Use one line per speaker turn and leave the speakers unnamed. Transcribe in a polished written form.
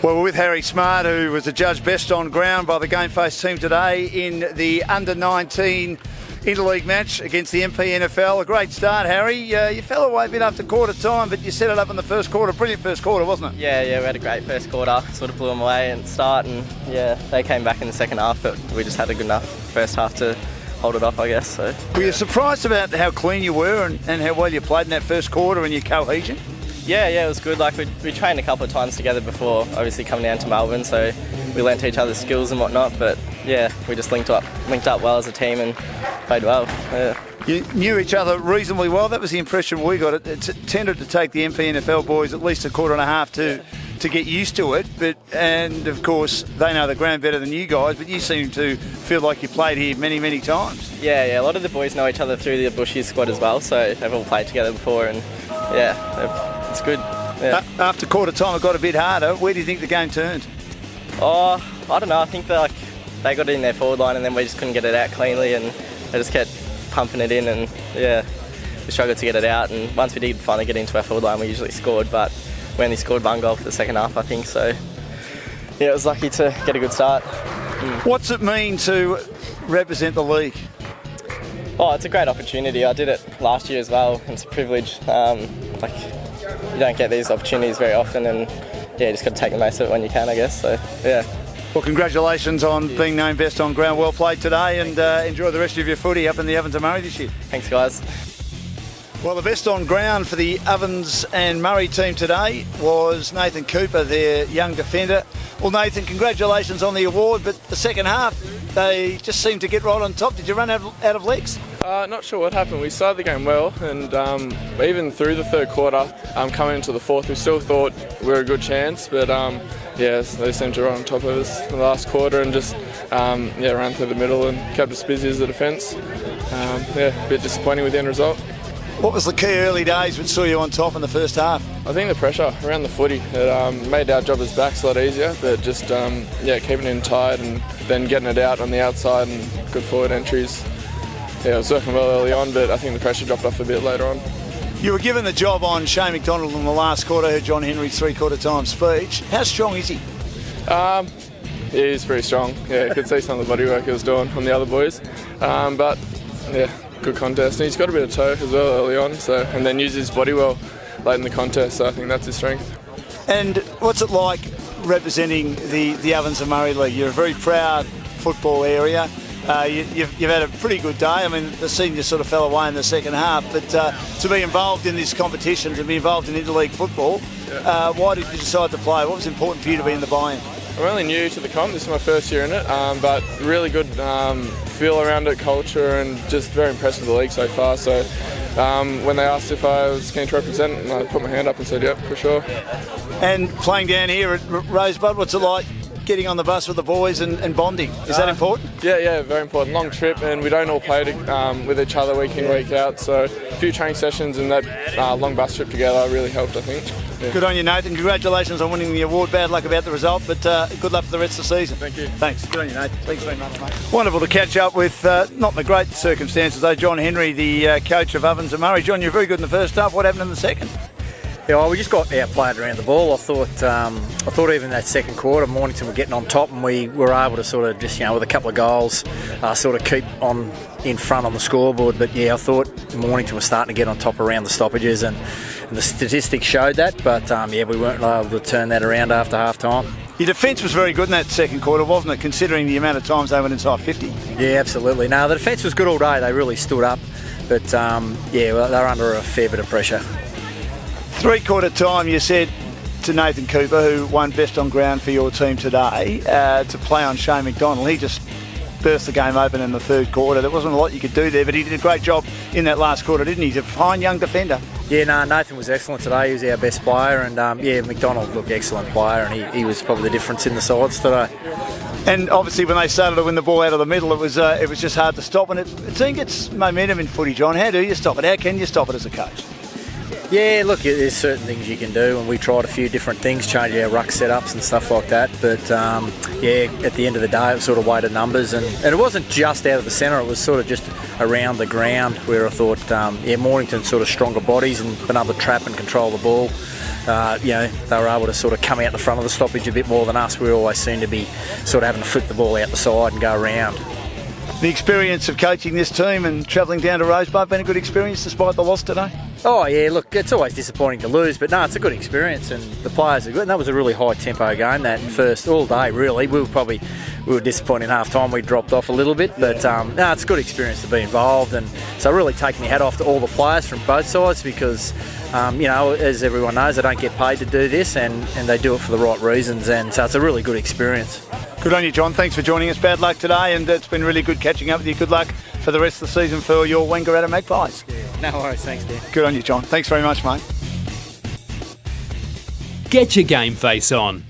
Well, we're with Harry Smart, who was adjudged best on ground by the GameFace team today in the under-19 interleague match against the MP-NFL. A great start, Harry. You fell away a bit after quarter time, but you set it up in the first quarter. Brilliant first quarter, wasn't it?
Yeah, we had a great first quarter. Sort of blew them away at the start, and yeah, they came back in the second half, but we just had a good enough first half to hold it off, I guess. So.
Were you surprised about how clean you were and how well you played in that first quarter and your cohesion?
Yeah, it was good. Like we trained a couple of times together before, obviously coming down to Melbourne, so we learnt each other's skills and whatnot. But yeah, we just linked up well as a team and played well. Yeah.
You knew each other reasonably well. That was the impression we got. It tended to take the MP-NFL boys at least a quarter and a half to get used to it. And of course, they know the ground better than you guys. But you seem to feel like you played here many, many times.
Yeah. A lot of the boys know each other through the Bushies squad as well, so they've all played together before, and yeah. It's good. Yeah.
After quarter time, it got a bit harder. Where do you think the game turned?
Oh, I don't know. I think they got it in their forward line, and then we just couldn't get it out cleanly, and they just kept pumping it in, and yeah, we struggled to get it out. And once we did finally get into our forward line, we usually scored, but we only scored one goal for the second half, I think. So yeah, it was lucky to get a good start.
What's it mean to represent the league?
Oh, it's a great opportunity. I did it last year as well. It's a privilege. You don't get these opportunities very often, and yeah, you just got to take the most of it when you can, I guess. So yeah.
Well, congratulations on being named best on ground. Well played today, and enjoy the rest of your footy up in the Ovens and Murray this year.
Thanks, guys.
Well, the best on ground for the Ovens and Murray team today was Nathan Cooper, their young defender. Well, Nathan, congratulations on the award, but the second half, they just seemed to get right on top. Did you run out of legs?
Not sure what happened. We started the game well, and even through the third quarter, coming into the fourth, we still thought we were a good chance, but they seemed to run on top of us in the last quarter and just ran through the middle and kept us busy as a defence. A bit disappointing with the end result.
What was the key early days which saw you on top in the first half?
I think the pressure around the footy. It made our job as backs a lot easier, but just keeping it in tight and then getting it out on the outside and good forward entries. Yeah, it was working well early on, but I think the pressure dropped off a bit later on.
You were given the job on Shane McDonald in the last quarter. I heard John Henry's three-quarter time speech. How strong is he?
He's pretty strong. Yeah, you could see some of the bodywork he was doing on the other boys. Good contest. And he's got a bit of toe as well early on, and then uses his body well late in the contest, so I think that's his strength. And
what's it like representing the Ovens and Murray League? You're a very proud football area. You've had a pretty good day. I mean, the seniors sort of fell away in the second half, but to be involved in this competition, to be involved in interleague football, why did you decide to play? What was important for you to be in the buy-in?
I'm only new to the comp. This is my first year in it, but really good feel around it, culture, and just very impressed with the league so far. So when they asked if I was keen to represent, I put my hand up and said, yep, for sure.
And playing down here at Rosebud, what's it like getting on the bus with the boys and bonding? Is that important?
Yeah, very important. Long trip, and we don't all play with each other week in, week out. So a few training sessions and that long bus trip together really helped, I think. Yeah.
Good on you, Nathan. Congratulations on winning the award. Bad luck about the result, but good luck for the rest of the season.
Thank you.
Thanks. Good on you, Nathan. Thanks very much, mate. Wonderful to catch up with, not in the great circumstances though, John Henry, the coach of Ovens and Murray. John, you're very good in the first half. What happened in the second?
Yeah, well, we just got outplayed around the ball. I thought even that second quarter, Mornington were getting on top, and we were able to sort of just, with a couple of goals, sort of keep on in front on the scoreboard. But yeah, I thought Mornington was starting to get on top around the stoppages, and the statistics showed that. But we weren't able to turn that around after half time.
Your defence was very good in that second quarter, wasn't it, considering the amount of times they went inside 50?
Yeah, absolutely. No, the defence was good all day. They really stood up. But they're under a fair bit of pressure.
Three-quarter time, you said to Nathan Cooper, who won best on ground for your team today, to play on Shane McDonald. He just burst the game open in the third quarter. There wasn't a lot you could do there, but he did a great job in that last quarter, didn't he? He's a fine young defender.
Yeah, no, Nathan was excellent today. He was our best player, and McDonald looked excellent player, and he was probably the difference in the sides today.
And obviously, when they started to win the ball out of the middle, it was just hard to stop. And the team gets momentum in footy, John. How do you stop it? How can you stop it as a coach?
Yeah, look, there's certain things you can do, and we tried a few different things, change our ruck setups and stuff like that. But at the end of the day, it was sort of weighted numbers, and it wasn't just out of the centre; it was sort of just around the ground where I thought, Mornington sort of stronger bodies and been able to trap and control the ball. they were able to sort of come out the front of the stoppage a bit more than us. We always seem to be sort of having to flick the ball out the side and go around.
The experience of coaching this team and travelling down to Rosebud been a good experience despite the loss today?
Oh yeah, look, it's always disappointing to lose, but no, it's a good experience and the players are good. And that was a really high tempo game, that first all day really. We were disappointed in half time, we dropped off a little bit, but no, it's a good experience to be involved, and so I really take my hat off to all the players from both sides because as everyone knows, they don't get paid to do this and they do it for the right reasons, and so it's a really good experience.
Good on you, John. Thanks for joining us. Bad luck today, and it's been really good catching up with you. Good luck for the rest of the season for your Wangaratta Magpies.
Yeah, no worries, thanks, Dan.
Good on you, John. Thanks very much, mate.
Get your GameFace on.